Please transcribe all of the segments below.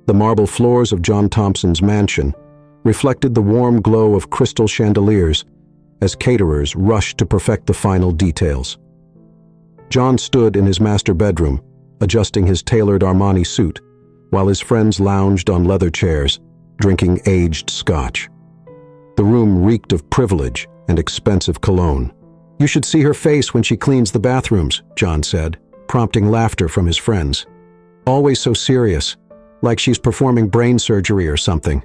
The marble floors of John Thompson's mansion reflected the warm glow of crystal chandeliers as caterers rushed to perfect the final details. John stood in his master bedroom, adjusting his tailored Armani suit, while his friends lounged on leather chairs, drinking aged scotch. The room reeked of privilege and expensive cologne. "You should see her face when she cleans the bathrooms," John said, prompting laughter from his friends. "Always so serious, like she's performing brain surgery or something."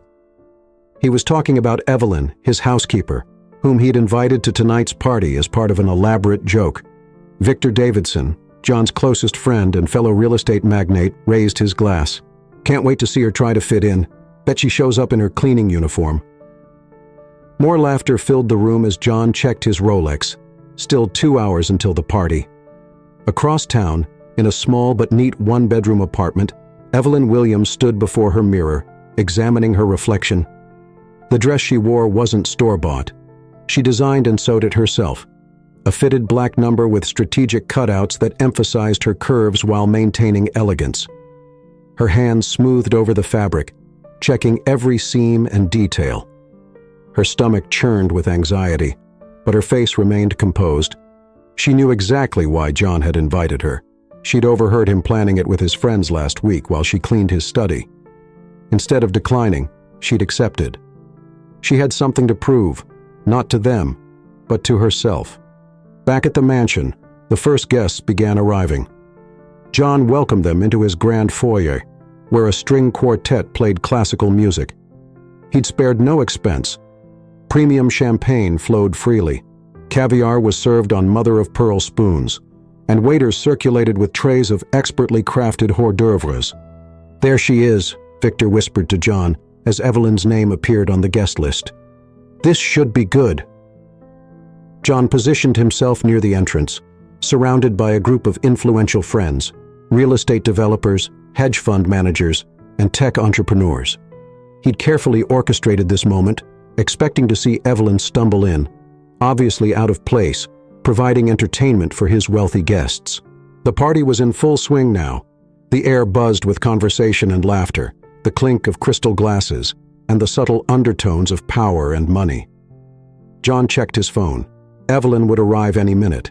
He was talking about Evelyn, his housekeeper, whom he'd invited to tonight's party as part of an elaborate joke. Victor Davidson, John's closest friend and fellow real estate magnate, raised his glass. "Can't wait to see her try to fit in. Bet she shows up in her cleaning uniform." More laughter filled the room as John checked his Rolex. Still 2 hours until the party. Across town, in a small but neat one-bedroom apartment, Evelyn Williams stood before her mirror, examining her reflection. The dress she wore wasn't store-bought. She designed and sewed it herself. A fitted black number with strategic cutouts that emphasized her curves while maintaining elegance. Her hands smoothed over the fabric, checking every seam and detail. Her stomach churned with anxiety, but her face remained composed. She knew exactly why John had invited her. She'd overheard him planning it with his friends last week while she cleaned his study. Instead of declining, she'd accepted. She had something to prove, not to them, but to herself. Back at the mansion, the first guests began arriving. John welcomed them into his grand foyer, where a string quartet played classical music. He'd spared no expense. Premium champagne flowed freely. Caviar was served on mother-of-pearl spoons, and waiters circulated with trays of expertly crafted hors d'oeuvres. "There she is," Victor whispered to John as Evelyn's name appeared on the guest list. "This should be good." John positioned himself near the entrance, surrounded by a group of influential friends, real estate developers, hedge fund managers, and tech entrepreneurs. He'd carefully orchestrated this moment, expecting to see Evelyn stumble in, obviously out of place, providing entertainment for his wealthy guests. The party was in full swing now. The air buzzed with conversation and laughter, the clink of crystal glasses, and the subtle undertones of power and money. John checked his phone. Evelyn would arrive any minute.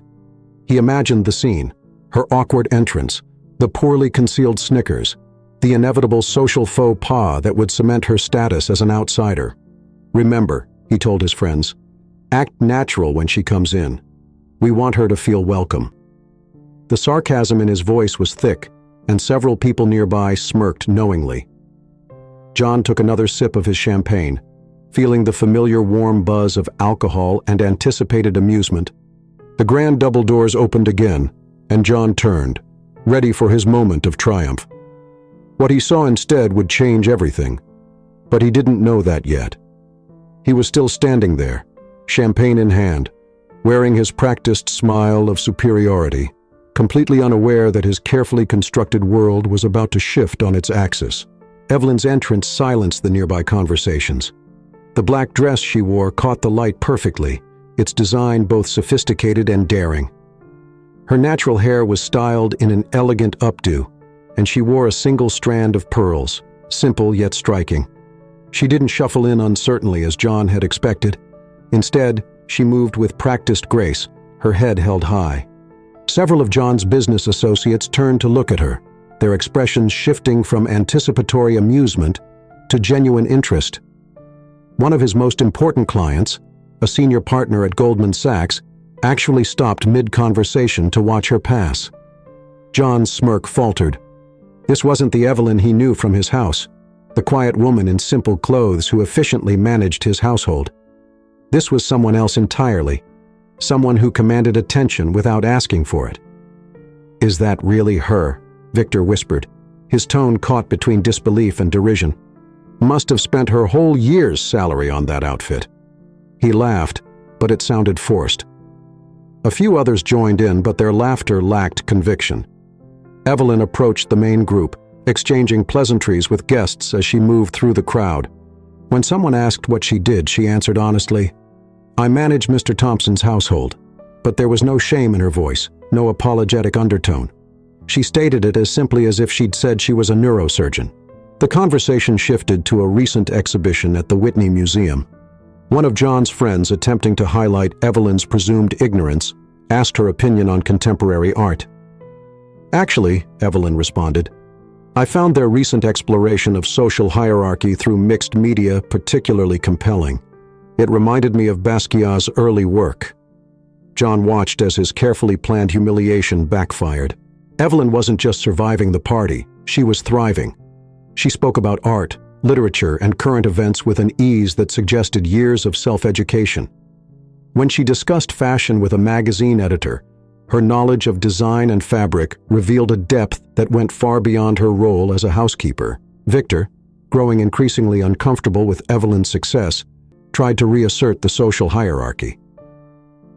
He imagined the scene, her awkward entrance, the poorly concealed snickers, the inevitable social faux pas that would cement her status as an outsider. "Remember," he told his friends, "act natural when she comes in. We want her to feel welcome." The sarcasm in his voice was thick, and several people nearby smirked knowingly. John took another sip of his champagne, feeling the familiar warm buzz of alcohol and anticipated amusement. The grand double doors opened again, and John turned, ready for his moment of triumph. What he saw instead would change everything, but he didn't know that yet. He was still standing there, champagne in hand, wearing his practiced smile of superiority, completely unaware that his carefully constructed world was about to shift on its axis. Evelyn's entrance silenced the nearby conversations. The black dress she wore caught the light perfectly, its design both sophisticated and daring. Her natural hair was styled in an elegant updo, and she wore a single strand of pearls, simple yet striking. She didn't shuffle in uncertainly as John had expected. Instead, she moved with practiced grace, her head held high. Several of John's business associates turned to look at her, their expressions shifting from anticipatory amusement to genuine interest. One of his most important clients, a senior partner at Goldman Sachs, actually stopped mid-conversation to watch her pass. John's smirk faltered. This wasn't the Evelyn he knew from his house, the quiet woman in simple clothes who efficiently managed his household. This was someone else entirely, someone who commanded attention without asking for it. "Is that really her?" Victor whispered, his tone caught between disbelief and derision. "Must have spent her whole year's salary on that outfit." He laughed, but it sounded forced. A few others joined in, but their laughter lacked conviction. Evelyn approached the main group, exchanging pleasantries with guests as she moved through the crowd. When someone asked what she did, she answered honestly, "I manage Mr. Thompson's household." But there was no shame in her voice, no apologetic undertone. She stated it as simply as if she'd said she was a neurosurgeon. The conversation shifted to a recent exhibition at the Whitney Museum. One of John's friends, attempting to highlight Evelyn's presumed ignorance, asked her opinion on contemporary art. "Actually," Evelyn responded, "I found their recent exploration of social hierarchy through mixed media particularly compelling. It reminded me of Basquiat's early work." John watched as his carefully planned humiliation backfired. Evelyn wasn't just surviving the party, she was thriving. She spoke about art, literature, and current events with an ease that suggested years of self-education. When she discussed fashion with a magazine editor, her knowledge of design and fabric revealed a depth that went far beyond her role as a housekeeper. Victor, growing increasingly uncomfortable with Evelyn's success, tried to reassert the social hierarchy.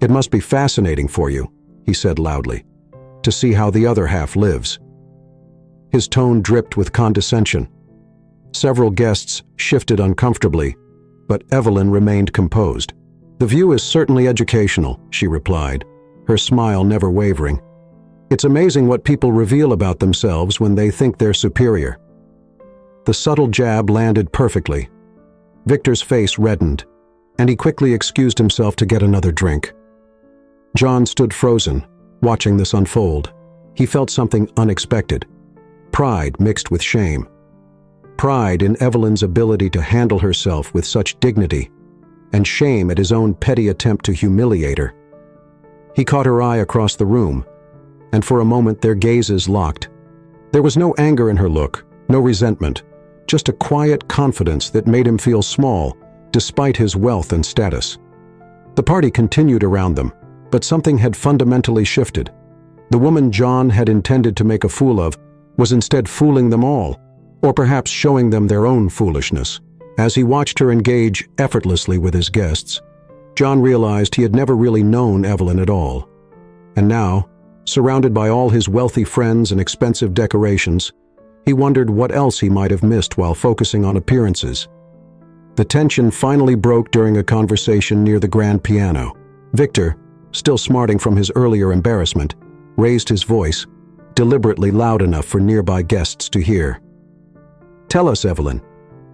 "It must be fascinating for you," he said loudly, "to see how the other half lives." His tone dripped with condescension. Several guests shifted uncomfortably, but Evelyn remained composed. "The view is certainly educational," she replied, her smile never wavering. "It's amazing what people reveal about themselves when they think they're superior." The subtle jab landed perfectly. Victor's face reddened, and he quickly excused himself to get another drink. John stood frozen, watching this unfold. He felt something unexpected. Pride mixed with shame. Pride in Evelyn's ability to handle herself with such dignity, and shame at his own petty attempt to humiliate her. He caught her eye across the room, and for a moment their gazes locked. There was no anger in her look, no resentment, just a quiet confidence that made him feel small, despite his wealth and status. The party continued around them, but something had fundamentally shifted. The woman John had intended to make a fool of was instead fooling them all, or perhaps showing them their own foolishness. As he watched her engage effortlessly with his guests, John realized he had never really known Evelyn at all. And now, surrounded by all his wealthy friends and expensive decorations, he wondered what else he might have missed while focusing on appearances. The tension finally broke during a conversation near the grand piano. Victor, still smarting from his earlier embarrassment, raised his voice, deliberately loud enough for nearby guests to hear. "Tell us, Evelyn,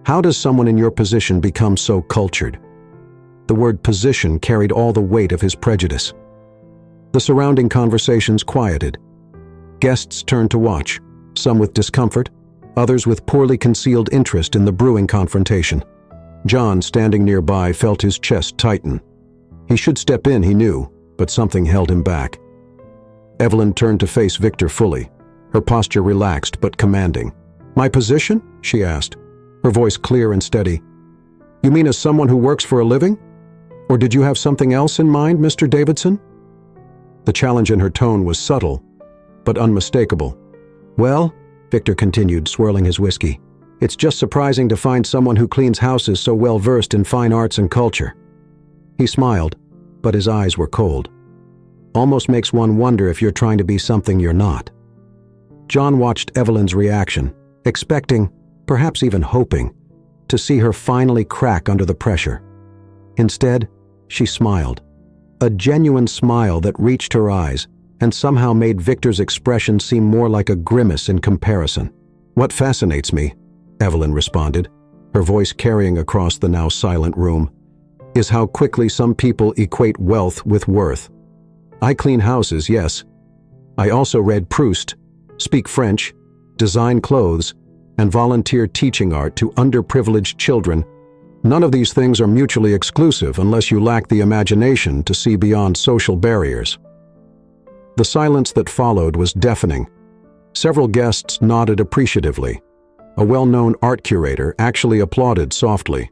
how does someone in your position become so cultured?" The word position carried all the weight of his prejudice. The surrounding conversations quieted. Guests turned to watch, some with discomfort, others with poorly concealed interest in the brewing confrontation. John, standing nearby, felt his chest tighten. He should step in, he knew, but something held him back. Evelyn turned to face Victor fully, her posture relaxed but commanding. "My position?" she asked, her voice clear and steady. "You mean as someone who works for a living? Or did you have something else in mind, Mr. Davidson?" The challenge in her tone was subtle, but unmistakable. "Well," Victor continued, swirling his whiskey, "it's just surprising to find someone who cleans houses so well versed in fine arts and culture." He smiled, but his eyes were cold. "Almost makes one wonder if you're trying to be something you're not." John watched Evelyn's reaction, expecting, perhaps even hoping, to see her finally crack under the pressure. Instead, she smiled. A genuine smile that reached her eyes and somehow made Victor's expression seem more like a grimace in comparison. "What fascinates me," Evelyn responded, her voice carrying across the now silent room, "is how quickly some people equate wealth with worth. I clean houses, yes. I also read Proust, speak French, design clothes, and volunteer teaching art to underprivileged children. None of these things are mutually exclusive unless you lack the imagination to see beyond social barriers." The silence that followed was deafening. Several guests nodded appreciatively. A well-known art curator actually applauded softly.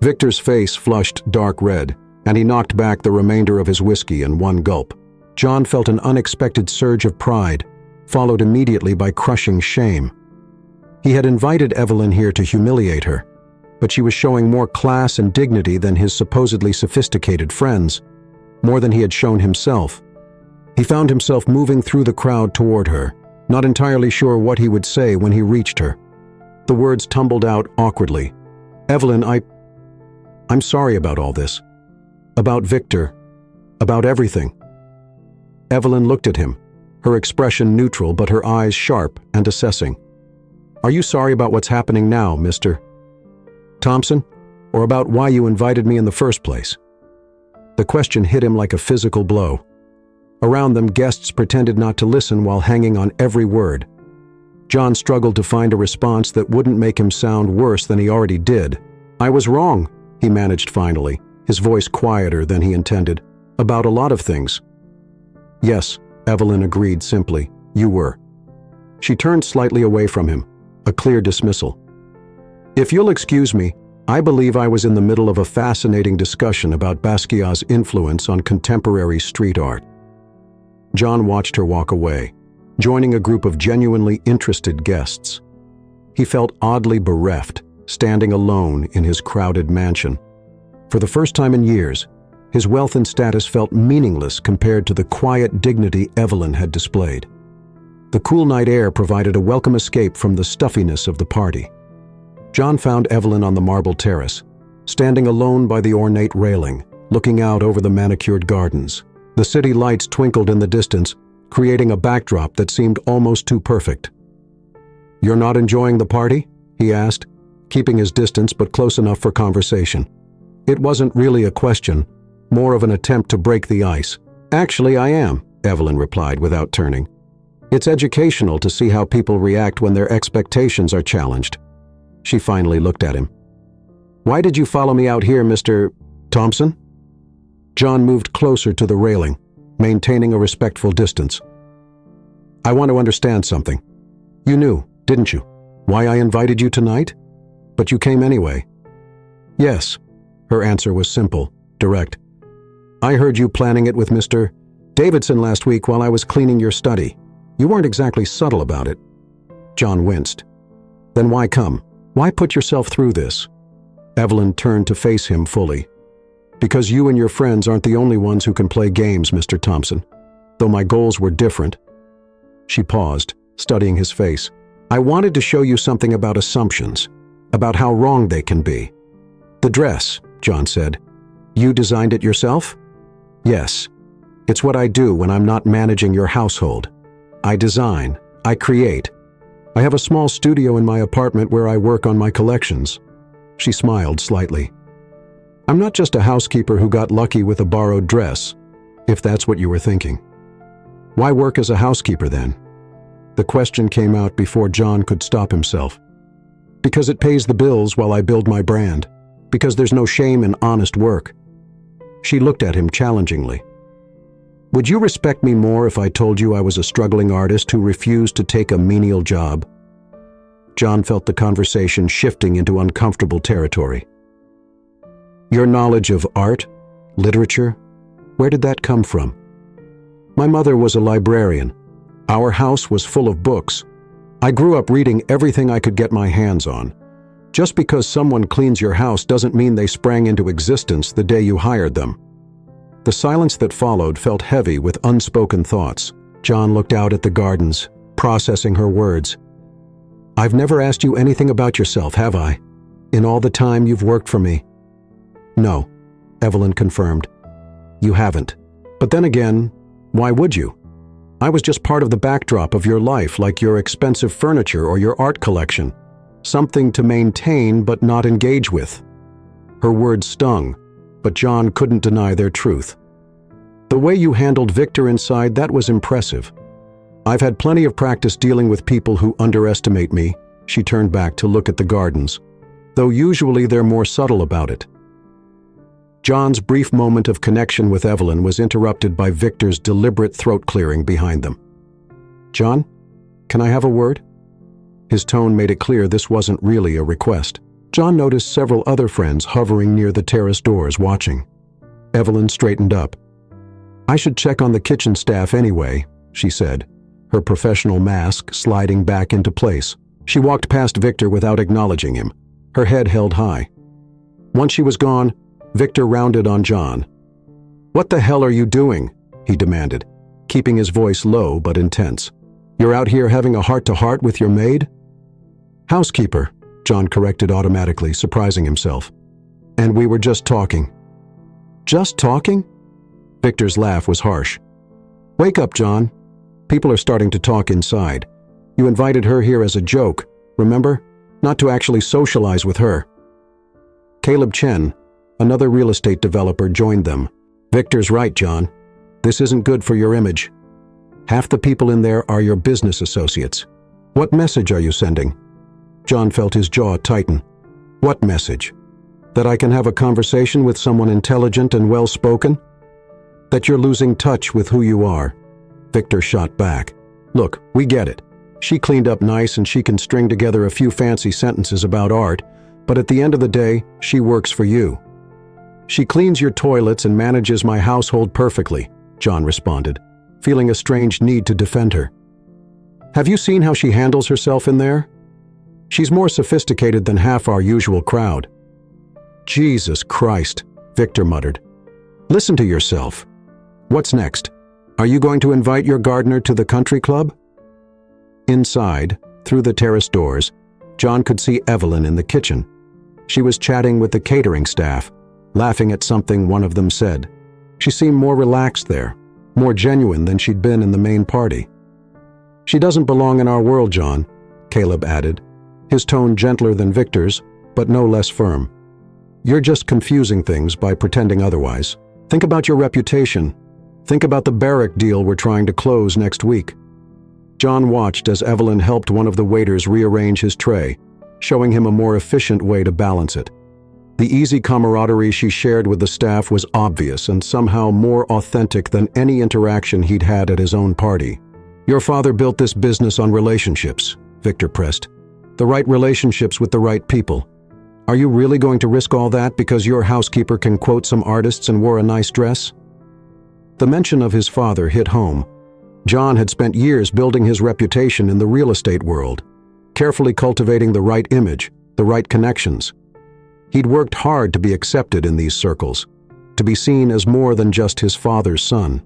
Victor's face flushed dark red, and he knocked back the remainder of his whiskey in one gulp. John felt an unexpected surge of pride, followed immediately by crushing shame. He had invited Evelyn here to humiliate her, but she was showing more class and dignity than his supposedly sophisticated friends, more than he had shown himself. He found himself moving through the crowd toward her, not entirely sure what he would say when he reached her. The words tumbled out awkwardly. "Evelyn, I'm sorry about all this. About Victor. About everything." Evelyn looked at him, her expression neutral but her eyes sharp and assessing. Are you sorry about what's happening now, Mr. Thompson? Or about why you invited me in the first place? The question hit him like a physical blow. Around them, guests pretended not to listen while hanging on every word. John struggled to find a response that wouldn't make him sound worse than he already did. I was wrong, he managed finally, his voice quieter than he intended, about a lot of things. Yes, Evelyn agreed simply, you were. She turned slightly away from him, a clear dismissal. If you'll excuse me, I believe I was in the middle of a fascinating discussion about Basquiat's influence on contemporary street art. John watched her walk away, joining a group of genuinely interested guests. He felt oddly bereft, standing alone in his crowded mansion. For the first time in years, his wealth and status felt meaningless compared to the quiet dignity Evelyn had displayed. The cool night air provided a welcome escape from the stuffiness of the party. John found Evelyn on the marble terrace, standing alone by the ornate railing, looking out over the manicured gardens. The city lights twinkled in the distance, creating a backdrop that seemed almost too perfect. "You're not enjoying the party?" he asked, keeping his distance but close enough for conversation. It wasn't really a question, more of an attempt to break the ice. "Actually, I am," Evelyn replied without turning. "It's educational to see how people react when their expectations are challenged." She finally looked at him. "Why did you follow me out here, Mr. Thompson?" John moved closer to the railing, maintaining a respectful distance. "I want to understand something. You knew, didn't you, why I invited you tonight? But you came anyway." "Yes." Her answer was simple, direct. "I heard you planning it with Mr. Davidson last week while I was cleaning your study. You weren't exactly subtle about it." John winced. "Then why come? Why put yourself through this?" Evelyn turned to face him fully. "Because you and your friends aren't the only ones who can play games, Mr. Thompson. Though my goals were different." She paused, studying his face. "I wanted to show you something about assumptions, about how wrong they can be." "The dress," John said. "You designed it yourself?" "Yes. It's what I do when I'm not managing your household. I design. I create. I have a small studio in my apartment where I work on my collections." She smiled slightly. "I'm not just a housekeeper who got lucky with a borrowed dress, if that's what you were thinking." "Why work as a housekeeper then?" The question came out before John could stop himself. "Because it pays the bills while I build my brand. Because there's no shame in honest work." She looked at him challengingly. "Would you respect me more if I told you I was a struggling artist who refused to take a menial job?" John felt the conversation shifting into uncomfortable territory. "Your knowledge of art, literature, where did that come from?" "My mother was a librarian. Our house was full of books. I grew up reading everything I could get my hands on. Just because someone cleans your house doesn't mean they sprang into existence the day you hired them." The silence that followed felt heavy with unspoken thoughts. John looked out at the gardens, processing her words. "I've never asked you anything about yourself, have I? In all the time you've worked for me?" "No," Evelyn confirmed. "You haven't. But then again, why would you? I was just part of the backdrop of your life, like your expensive furniture or your art collection. Something to maintain but not engage with." Her words stung, but John couldn't deny their truth. "The way you handled Victor inside, that was impressive. I've had plenty of practice dealing with people who underestimate me." She turned back to look at the gardens, though usually they're more subtle about it. John's brief moment of connection with Evelyn was interrupted by Victor's deliberate throat clearing behind them. "John, can I have a word?" His tone made it clear this wasn't really a request. John noticed several other friends hovering near the terrace doors watching. Evelyn straightened up. "I should check on the kitchen staff anyway," she said, her professional mask sliding back into place. She walked past Victor without acknowledging him, her head held high. Once she was gone, Victor rounded on John. "What the hell are you doing?" he demanded, keeping his voice low but intense. "You're out here having a heart-to-heart with your maid?" "Housekeeper," John corrected automatically, surprising himself. "And we were just talking." "Just talking?" Victor's laugh was harsh. "Wake up, John. People are starting to talk inside. You invited her here as a joke. remember? Not to actually socialize with her. Caleb Chen, another real estate developer, joined them. Victor's right, John. This isn't good for your image. Half the people in there are your business associates. What message are you sending? John felt his jaw tighten. What message? That I can have a conversation with someone intelligent and well-spoken? That you're losing touch with who you are? Victor shot back. Look, we get it. She cleaned up nice and she can string together a few fancy sentences about art, but at the end of the day, she works for you. She cleans your toilets and manages my household perfectly, John responded, feeling a strange need to defend her. Have you seen how she handles herself in there? She's more sophisticated than half our usual crowd. Jesus Christ, Victor muttered. Listen to yourself. What's next? Are you going to invite your gardener to the country club? Inside, through the terrace doors, John could see Evelyn in the kitchen. She was chatting with the catering staff, laughing at something one of them said. She seemed more relaxed there, more genuine than she'd been in the main party. She doesn't belong in our world, John, Caleb added, his tone gentler than Victor's, but no less firm. You're just confusing things by pretending otherwise. Think about your reputation. Think about the barrack deal we're trying to close next week. John watched as Evelyn helped one of the waiters rearrange his tray, showing him a more efficient way to balance it. The easy camaraderie she shared with the staff was obvious and somehow more authentic than any interaction he'd had at his own party. Your father built this business on relationships, Victor pressed. The right relationships with the right people. Are you really going to risk all that because your housekeeper can quote some artists and wore a nice dress? The mention of his father hit home. John had spent years building his reputation in the real estate world, carefully cultivating the right image, the right connections. He'd worked hard to be accepted in these circles, to be seen as more than just his father's son.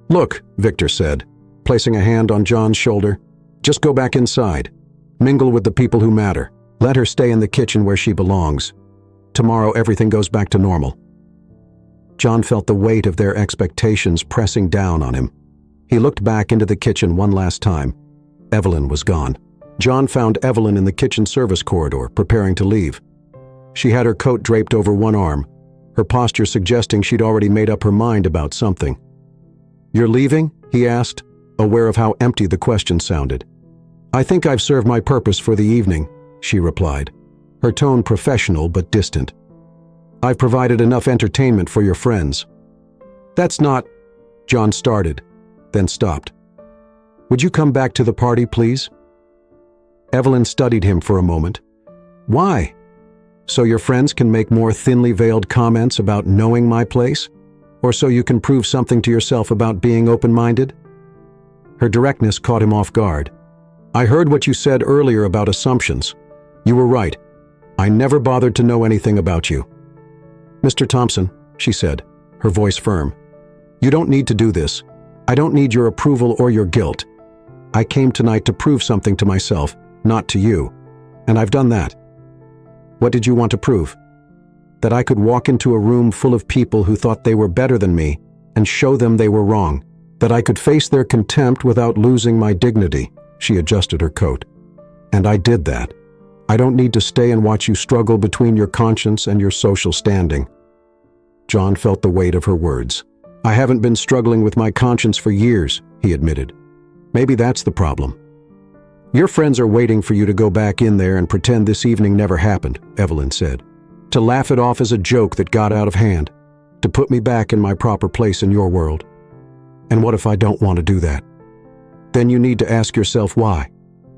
Look, Victor said, placing a hand on John's shoulder, just go back inside. Mingle with the people who matter. Let her stay in the kitchen where she belongs. Tomorrow everything goes back to normal. John felt the weight of their expectations pressing down on him. He looked back into the kitchen one last time. Evelyn was gone. John found Evelyn in the kitchen service corridor, preparing to leave. She had her coat draped over one arm, her posture suggesting she'd already made up her mind about something. You're leaving? He asked, aware of how empty the question sounded. I think I've served my purpose for the evening, she replied, her tone professional but distant. I've provided enough entertainment for your friends. That's not... John started, then stopped. Would you come back to the party, please? Evelyn studied him for a moment. Why? So your friends can make more thinly veiled comments about knowing my place? Or so you can prove something to yourself about being open-minded? Her directness caught him off guard. I heard what you said earlier about assumptions. You were right. I never bothered to know anything about you. Mr. Thompson, she said, her voice firm, you don't need to do this. I don't need your approval or your guilt. I came tonight to prove something to myself, not to you. And I've done that. What did you want to prove? That I could walk into a room full of people who thought they were better than me and show them they were wrong. That I could face their contempt without losing my dignity. She adjusted her coat. And I did that. I don't need to stay and watch you struggle between your conscience and your social standing. John felt the weight of her words. I haven't been struggling with my conscience for years, he admitted. Maybe that's the problem. Your friends are waiting for you to go back in there and pretend this evening never happened, Evelyn said. To laugh it off as a joke that got out of hand. To put me back in my proper place in your world. And what if I don't want to do that? Then you need to ask yourself why,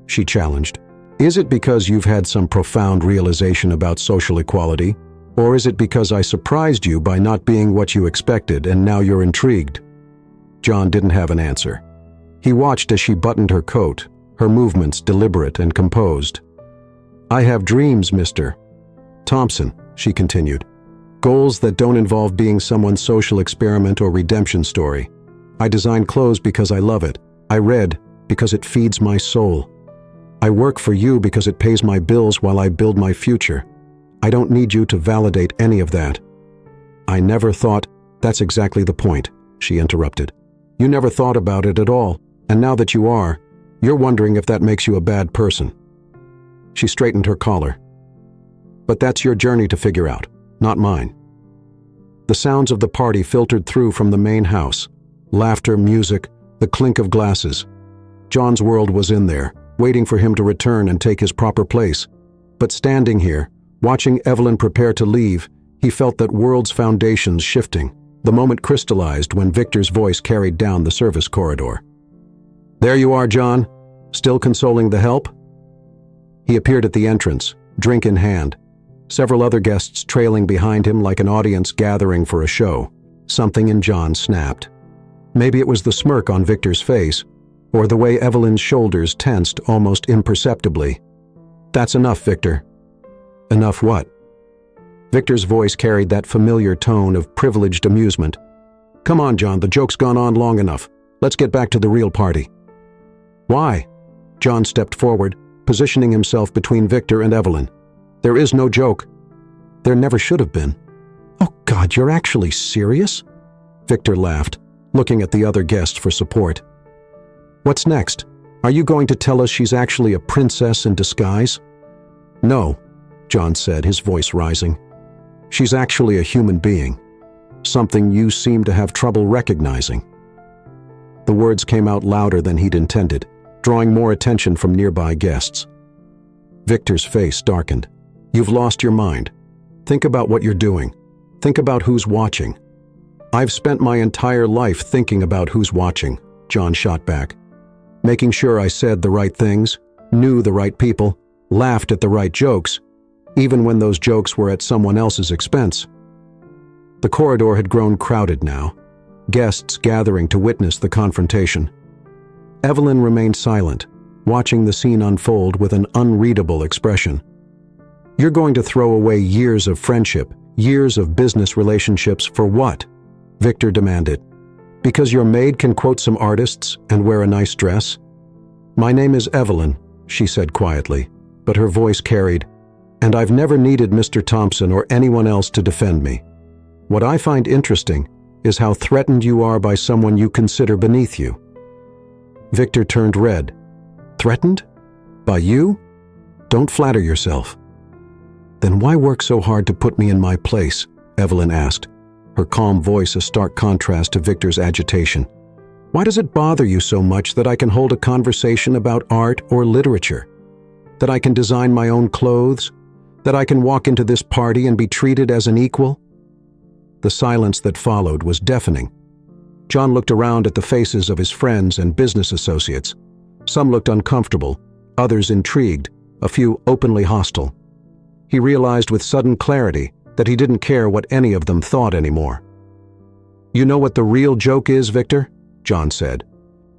she challenged. Is it because you've had some profound realization about social equality? Or is it because I surprised you by not being what you expected and now you're intrigued? John didn't have an answer. He watched as she buttoned her coat, her movements deliberate and composed. I have dreams, Mr. Thompson, she continued. Goals that don't involve being someone's social experiment or redemption story. I design clothes because I love it. I read because it feeds my soul. I work for you because it pays my bills while I build my future. I don't need you to validate any of that. I never thought, that's exactly the point, she interrupted. You never thought about it at all, and now that you are, you're wondering if that makes you a bad person. She straightened her collar. But that's your journey to figure out, not mine. The sounds of the party filtered through from the main house. Laughter, music, the clink of glasses. John's world was in there, waiting for him to return and take his proper place. But standing here, watching Evelyn prepare to leave, he felt that world's foundations shifting. The moment crystallized when Victor's voice carried down the service corridor. "There you are, John. Still consoling the help?" He appeared at the entrance, drink in hand, several other guests trailing behind him like an audience gathering for a show. Something in John snapped. Maybe it was the smirk on Victor's face, or the way Evelyn's shoulders tensed almost imperceptibly. "That's enough, Victor." "Enough what?" Victor's voice carried that familiar tone of privileged amusement. "Come on, John, the joke's gone on long enough. Let's get back to the real party." "Why?" John stepped forward, positioning himself between Victor and Evelyn. "There is no joke. There never should have been." "Oh God, you're actually serious?" Victor laughed, looking at the other guests for support. "What's next? Are you going to tell us she's actually a princess in disguise?" "No," John said, his voice rising. "She's actually a human being. Something you seem to have trouble recognizing." The words came out louder than he'd intended, drawing more attention from nearby guests. Victor's face darkened. "You've lost your mind. Think about what you're doing. Think about who's watching." "I've spent my entire life thinking about who's watching," John shot back. "Making sure I said the right things, knew the right people, laughed at the right jokes, even when those jokes were at someone else's expense." The corridor had grown crowded now, guests gathering to witness the confrontation. Evelyn remained silent, watching the scene unfold with an unreadable expression. "You're going to throw away years of friendship, years of business relationships for what?" Victor demanded. "Because your maid can quote some artists and wear a nice dress?" "My name is Evelyn," she said quietly, but her voice carried, "and I've never needed Mr. Thompson or anyone else to defend me. What I find interesting is how threatened you are by someone you consider beneath you." Victor turned red. "Threatened? By you? Don't flatter yourself." "Then why work so hard to put me in my place?" Evelyn asked, her calm voice a stark contrast to Victor's agitation. "Why does it bother you so much that I can hold a conversation about art or literature? That I can design my own clothes? That I can walk into this party and be treated as an equal?" The silence that followed was deafening. John looked around at the faces of his friends and business associates. Some looked uncomfortable, others intrigued, a few openly hostile. He realized with sudden clarity that he didn't care what any of them thought anymore. "You know what the real joke is, Victor?" John said.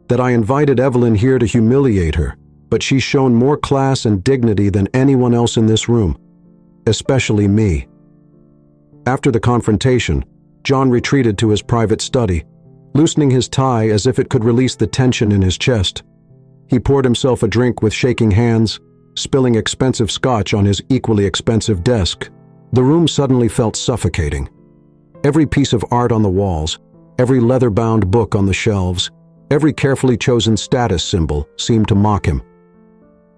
"That I invited Evelyn here to humiliate her, but she's shown more class and dignity than anyone else in this room. Especially me." After the confrontation, John retreated to his private study, loosening his tie as if it could release the tension in his chest. He poured himself a drink with shaking hands, spilling expensive scotch on his equally expensive desk. The room suddenly felt suffocating. Every piece of art on the walls, every leather-bound book on the shelves, every carefully chosen status symbol seemed to mock him.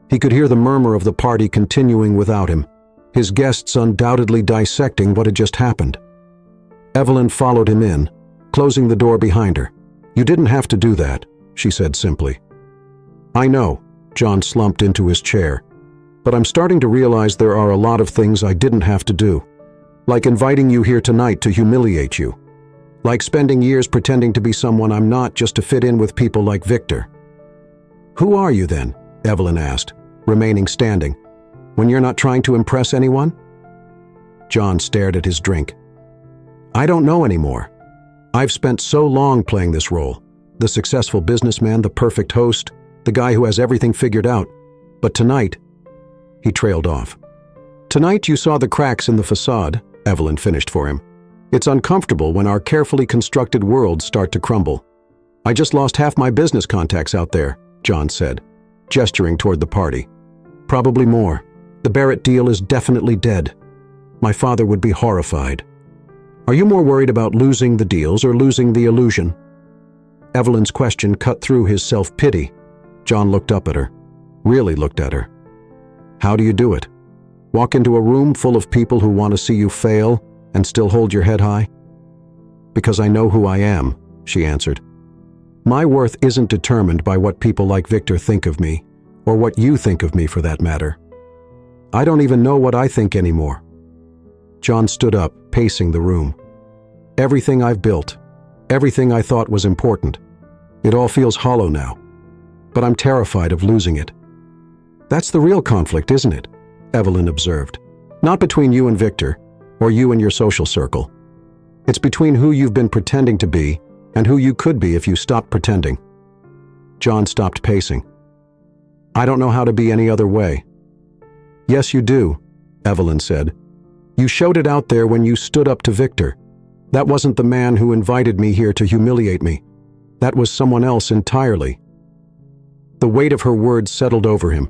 He could hear the murmur of the party continuing without him, his guests undoubtedly dissecting what had just happened. Evelyn followed him in, closing the door behind her. "You didn't have to do that," she said simply. "I know," John slumped into his chair, "but I'm starting to realize there are a lot of things I didn't have to do. Like inviting you here tonight to humiliate you. Like spending years pretending to be someone I'm not just to fit in with people like Victor." "Who are you then?" Evelyn asked, remaining standing. "When you're not trying to impress anyone?" John stared at his drink. "I don't know anymore. I've spent so long playing this role. The successful businessman, the perfect host, the guy who has everything figured out. But tonight..." He trailed off. "Tonight you saw the cracks in the facade," Evelyn finished for him. "It's uncomfortable when our carefully constructed worlds start to crumble. I just lost half my business contacts out there," John said, gesturing toward the party. "Probably more. The Barrett deal is definitely dead. My father would be horrified. Are you more worried about losing the deals or losing the illusion?" Evelyn's question cut through his self-pity. John looked up at her. Really looked at her. How do you do it? Walk into a room full of people who want to see you fail and still hold your head high? Because I know who I am, she answered. My worth isn't determined by what people like Victor think of me, or what you think of me for that matter. I don't even know what I think anymore. John stood up, pacing the room. Everything I've built, everything I thought was important, it all feels hollow now. But I'm terrified of losing it. That's the real conflict, isn't it? Evelyn observed. Not between you and Victor, or you and your social circle. It's between who you've been pretending to be and who you could be if you stopped pretending. John stopped pacing. I don't know how to be any other way. Yes, you do, Evelyn said. You showed it out there when you stood up to Victor. That wasn't the man who invited me here to humiliate me. That was someone else entirely. The weight of her words settled over him.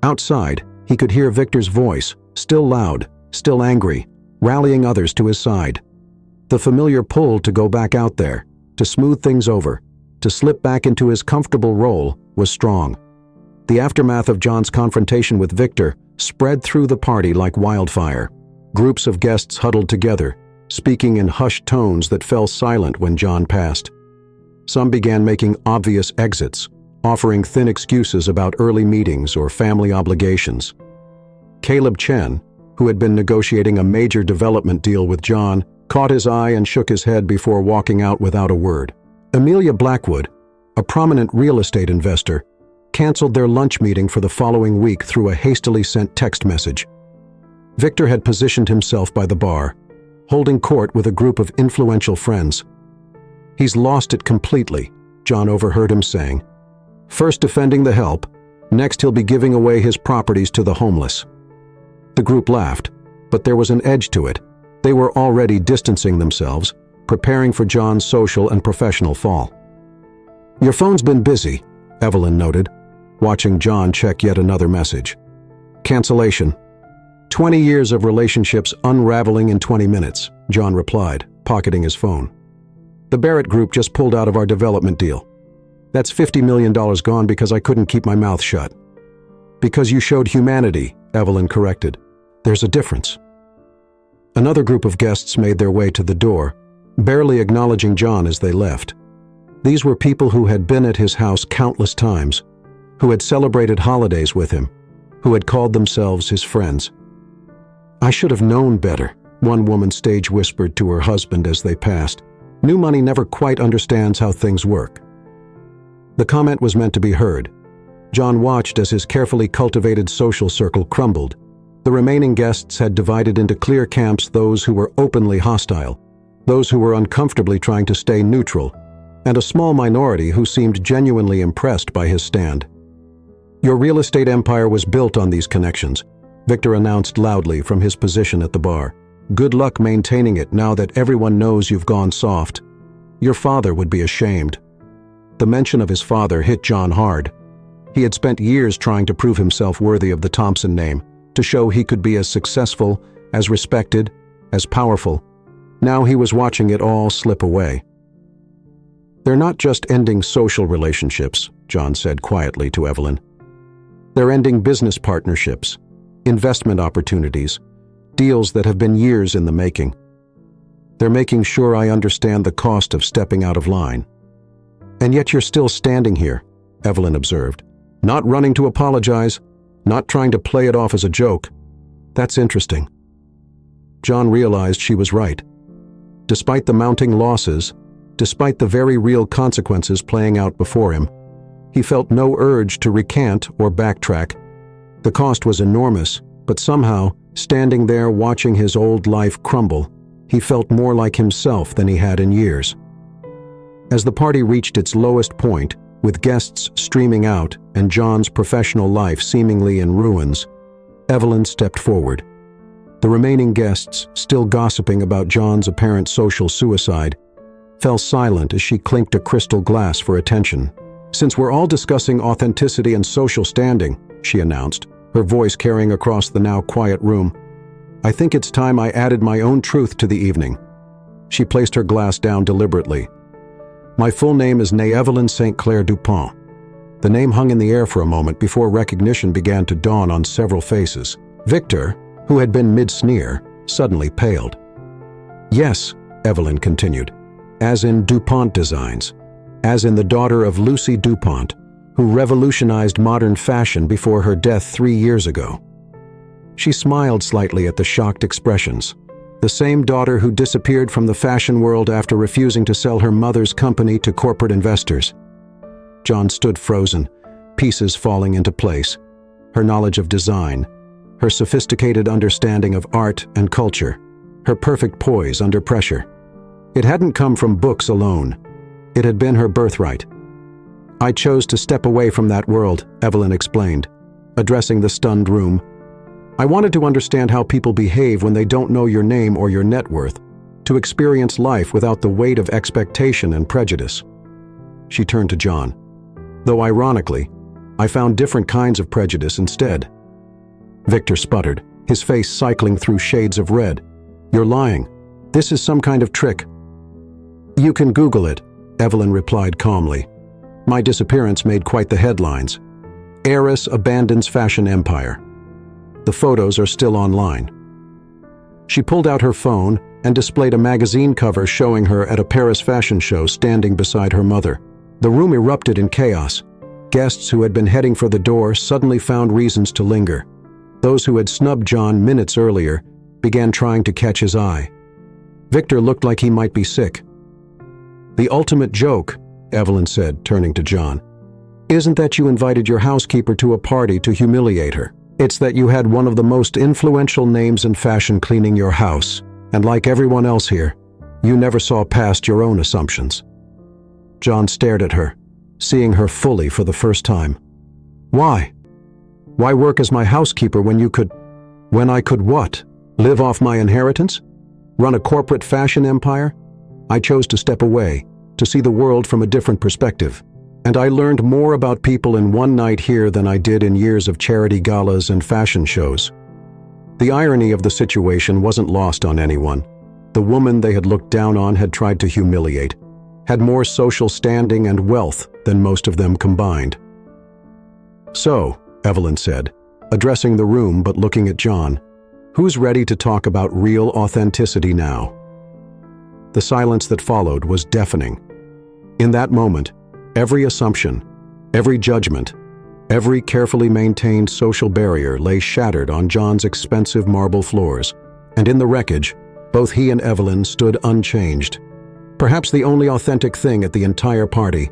Outside, he could hear Victor's voice, still loud, still angry, rallying others to his side. The familiar pull to go back out there, to smooth things over, to slip back into his comfortable role, was strong. The aftermath of John's confrontation with Victor spread through the party like wildfire. Groups of guests huddled together, speaking in hushed tones that fell silent when John passed. Some began making obvious exits, offering thin excuses about early meetings or family obligations. Caleb Chen, who had been negotiating a major development deal with John, caught his eye and shook his head before walking out without a word. Amelia Blackwood, a prominent real estate investor, canceled their lunch meeting for the following week through a hastily sent text message. Victor had positioned himself by the bar, holding court with a group of influential friends. He's lost it completely, John overheard him saying. First defending the help, next he'll be giving away his properties to the homeless. The group laughed, but there was an edge to it. They were already distancing themselves, preparing for John's social and professional fall. Your phone's been busy, Evelyn noted, watching John check yet another message. Cancellation. 20 years of relationships unraveling in 20 minutes, John replied, pocketing his phone. The Barrett Group just pulled out of our development deal. That's $50 million gone because I couldn't keep my mouth shut. Because you showed humanity, Evelyn corrected. There's a difference. Another group of guests made their way to the door, barely acknowledging John as they left. These were people who had been at his house countless times, who had celebrated holidays with him, who had called themselves his friends. I should have known better, one woman stage whispered to her husband as they passed. New money never quite understands how things work. The comment was meant to be heard. John watched as his carefully cultivated social circle crumbled. The remaining guests had divided into clear camps, those who were openly hostile, those who were uncomfortably trying to stay neutral, and a small minority who seemed genuinely impressed by his stand. Your real estate empire was built on these connections, Victor announced loudly from his position at the bar. Good luck maintaining it now that everyone knows you've gone soft. Your father would be ashamed. The mention of his father hit John hard. He had spent years trying to prove himself worthy of the Thompson name, to show he could be as successful, as respected, as powerful. Now he was watching it all slip away. They're not just ending social relationships, John said quietly to Evelyn. They're ending business partnerships, investment opportunities, deals that have been years in the making. They're making sure I understand the cost of stepping out of line. And yet you're still standing here, Evelyn observed, not running to apologize, not trying to play it off as a joke. That's interesting. John realized she was right. Despite the mounting losses, despite the very real consequences playing out before him, he felt no urge to recant or backtrack. The cost was enormous, but somehow, standing there watching his old life crumble, he felt more like himself than he had in years. As the party reached its lowest point, with guests streaming out and John's professional life seemingly in ruins, Evelyn stepped forward. The remaining guests, still gossiping about John's apparent social suicide, fell silent as she clinked a crystal glass for attention. Since we're all discussing authenticity and social standing, she announced, her voice carrying across the now quiet room, I think it's time I added my own truth to the evening. She placed her glass down deliberately. My full name is Née Evelyn St. Clair Dupont. The name hung in the air for a moment before recognition began to dawn on several faces. Victor, who had been mid-sneer, suddenly paled. "Yes," Evelyn continued, "as in DuPont Designs, as in the daughter of Lucy DuPont, who revolutionized modern fashion before her death 3 years ago." She smiled slightly at the shocked expressions. The same daughter who disappeared from the fashion world after refusing to sell her mother's company to corporate investors. John stood frozen, pieces falling into place. Her knowledge of design, her sophisticated understanding of art and culture, her perfect poise under pressure. It hadn't come from books alone. It had been her birthright. "I chose to step away from that world," Evelyn explained, addressing the stunned room. "I wanted to understand how people behave when they don't know your name or your net worth, to experience life without the weight of expectation and prejudice." She turned to John. "Though ironically, I found different kinds of prejudice instead." Victor sputtered, his face cycling through shades of red. "You're lying. This is some kind of trick." "You can Google it," Evelyn replied calmly. "My disappearance made quite the headlines. Heiress abandons fashion empire. The photos are still online." She pulled out her phone and displayed a magazine cover showing her at a Paris fashion show standing beside her mother. The room erupted in chaos. Guests who had been heading for the door suddenly found reasons to linger. Those who had snubbed John minutes earlier began trying to catch his eye. Victor looked like he might be sick. "The ultimate joke," Evelyn said, turning to John, "isn't that you invited your housekeeper to a party to humiliate her. It's that you had one of the most influential names in fashion cleaning your house, and like everyone else here, you never saw past your own assumptions." John stared at her, seeing her fully for the first time. "Why? Why work as my housekeeper when I could what? Live off my inheritance? Run a corporate fashion empire? I chose to step away, to see the world from a different perspective. And I learned more about people in one night here than I did in years of charity galas and fashion shows." The irony of the situation wasn't lost on anyone. The woman they had looked down on had tried to humiliate, had more social standing and wealth than most of them combined. "So," Evelyn said, addressing the room but looking at John, "who's ready to talk about real authenticity now?" The silence that followed was deafening. In that moment, every assumption, every judgment, every carefully maintained social barrier lay shattered on John's expensive marble floors, and in the wreckage, both he and Evelyn stood unchanged. Perhaps the only authentic thing at the entire party,